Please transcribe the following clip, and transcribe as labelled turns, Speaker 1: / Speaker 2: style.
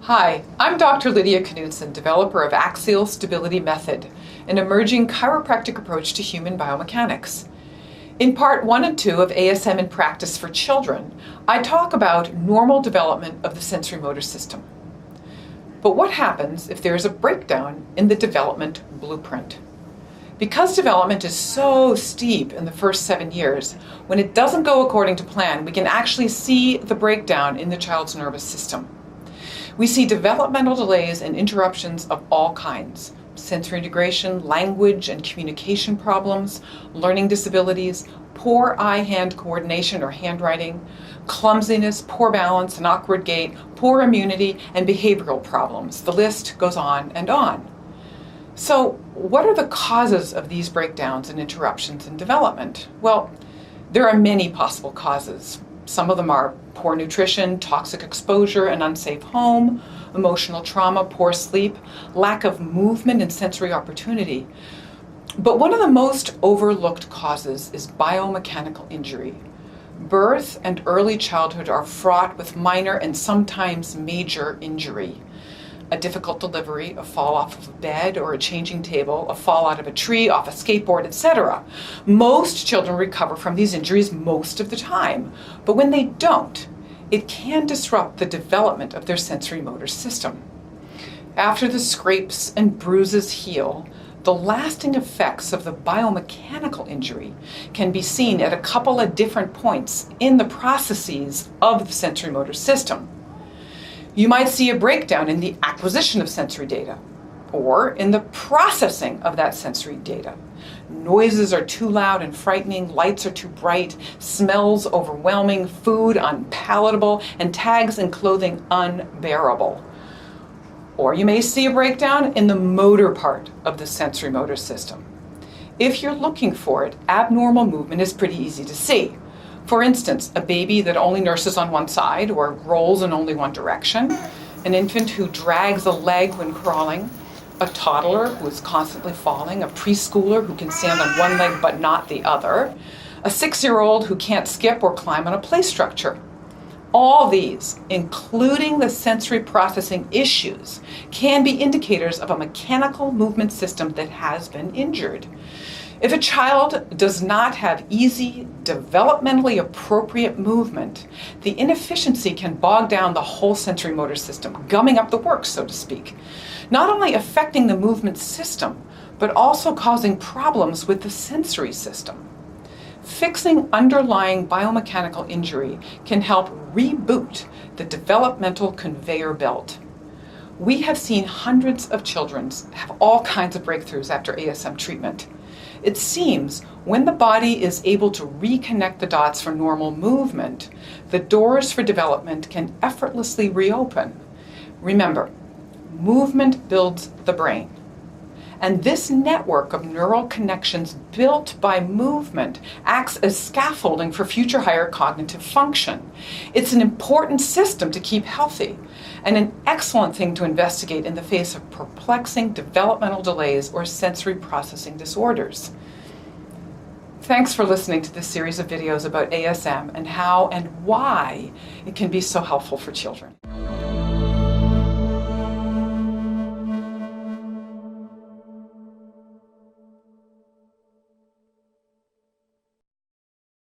Speaker 1: Hi, I'm Dr. Lydia Knudsen, developer of Axial Stability Method, an emerging chiropractic approach to human biomechanics. In part 1 and 2 of ASM in Practice for Children, I talk about normal development of the sensory motor system. But what happens if there is a breakdown in the development blueprint? Because development is so steep in the first 7 years, when it doesn't go according to plan, we can actually see the breakdown in the child's nervous system. We see developmental delays and interruptions of all kinds: sensory integration, language and communication problems, learning disabilities, poor eye-hand coordination or handwriting, clumsiness, poor balance and awkward gait, poor immunity, and behavioral problems. The list goes on and on. So, what are the causes of these breakdowns and interruptions in development? Well, there are many possible causes. Some of them are poor nutrition, toxic exposure, an unsafe home, emotional trauma, poor sleep, lack of movement and sensory opportunity. But one of the most overlooked causes is biomechanical injury. Birth and early childhood are fraught with minor and sometimes major injury. A difficult delivery, a fall off of a bed or a changing table, a fall out of a tree, off a skateboard, etc. Most children recover from these injuries most of the time, but when they don't, it can disrupt the development of their sensory motor system. After the scrapes and bruises heal, the lasting effects of the biomechanical injury can be seen at a couple of different points in the processes of the sensory motor system. You might see a breakdown in the acquisition of sensory data, or in the processing of that sensory data. Noises are too loud and frightening, lights are too bright, smells overwhelming, food unpalatable, and tags and clothing unbearable. Or you may see a breakdown in the motor part of the sensory motor system. If you're looking for it, abnormal movement is pretty easy to see. For instance, a baby that only nurses on one side or rolls in only one direction, an infant who drags a leg when crawling, a toddler who is constantly falling, a preschooler who can stand on one leg but not the other, a 6-year-old who can't skip or climb on a play structure. All these, including the sensory processing issues, can be indicators of a mechanical movement system that has been injured. If a child does not have easy, developmentally appropriate movement, the inefficiency can bog down the whole sensory motor system, gumming up the works, so to speak, not only affecting the movement system, but also causing problems with the sensory system. Fixing underlying biomechanical injury can help reboot the developmental conveyor belt. We have seen hundreds of children have all kinds of breakthroughs after ASM treatment. It seems when the body is able to reconnect the dots for normal movement, the doors for development can effortlessly reopen. Remember, movement builds the brain. And this network of neural connections built by movement acts as scaffolding for future higher cognitive function. It's an important system to keep healthy and an excellent thing to investigate in the face of perplexing developmental delays or sensory processing disorders. Thanks for listening to this series of videos about ASM and how and why it can be so helpful for children.